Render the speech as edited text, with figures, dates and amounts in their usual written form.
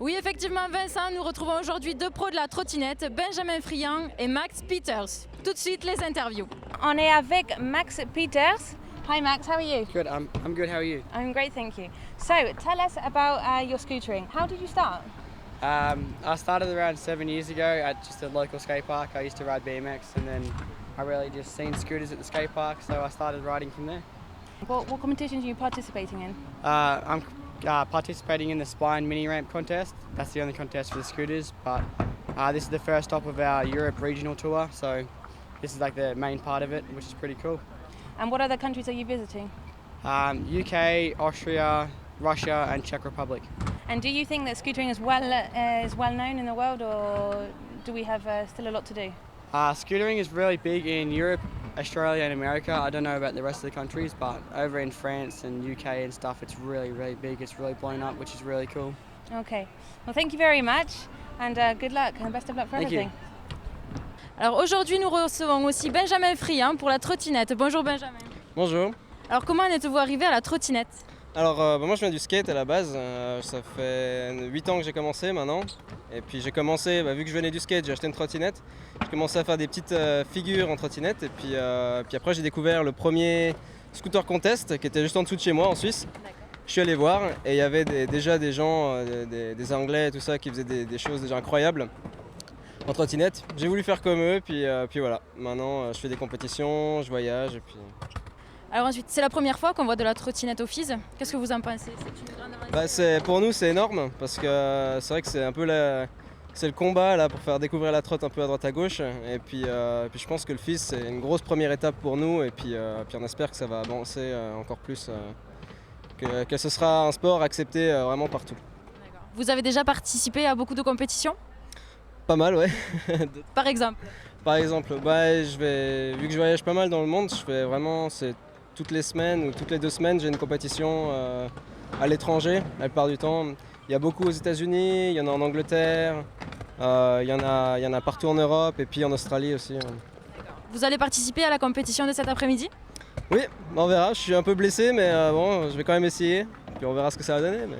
Oui, effectivement, Vincent, nous retrouvons aujourd'hui deux pros de la trottinette, Benjamin Friand et Max Peters. Tout de suite, les interviews. On est avec Max Peters. Hi Max, how are you? Good, I'm good. How are you? I'm great, thank you. So, tell us about your scootering. How did you start? I started around 7 years ago at just a local skate park. I used to ride BMX, and then I really just seen scooters at the skate park, so I started riding from there. What competitions are you participating in? I'm participating in the Spine mini ramp contest. That's the only contest for the scooters, but this is the first stop of our Europe regional tour, so this is like the main part of it, which is pretty cool. And what other countries are you visiting? UK, Austria, Russia, and Czech Republic. And do you think that scootering is well known in the world, or do we have still a lot to do? Scootering is really big in Europe, Australia and America. I don't know about the rest of the countries, but over in France and UK and stuff, it's really, really big. It's really blown up, which is really cool. Okay. Well, thank you very much, and good luck, and best of luck for Thank you. everything. Alors aujourd'hui, nous recevons aussi Benjamin Friand pour la trottinette. Bonjour Benjamin. Bonjour. Alors comment en êtes-vous arrivé à la trottinette? Alors moi je viens du skate à la base, ça fait 8 ans que j'ai commencé maintenant. Et puis j'ai commencé, vu que je venais du skate, j'ai acheté une trottinette. J'ai commencé à faire des petites figures en trottinette et puis après j'ai découvert le premier scooter contest qui était juste en dessous de chez moi en Suisse. Je suis allé voir et il y avait déjà des gens, des Anglais et tout ça qui faisaient des choses déjà incroyables en trottinette. J'ai voulu faire comme eux puis voilà. Maintenant je fais des compétitions, je voyage et puis... Alors ensuite, c'est la première fois qu'on voit de la trottinette au FIS. Qu'est-ce que vous en pensez? C'est une grande avancée. Pour nous c'est énorme parce que c'est vrai que c'est un peu c'est le combat là, pour faire découvrir la trotte un peu à droite à gauche et puis je pense que le FIS c'est une grosse première étape pour nous et puis on espère que ça va avancer encore plus, que ce sera un sport accepté vraiment partout. Vous avez déjà participé à beaucoup de compétitions? Pas mal, ouais. Par exemple? Par exemple, vu que je voyage pas mal dans le monde, je fais vraiment, c'est toutes les semaines ou toutes les 2 semaines, j'ai une compétition à l'étranger, la plupart du temps. Il y a beaucoup aux États-Unis, il y en a en Angleterre, il y en a partout en Europe et puis en Australie aussi. Vous allez participer à la compétition de cet après-midi? Oui, on verra, je suis un peu blessé mais bon, je vais quand même essayer, puis on verra ce que ça va donner. Mais...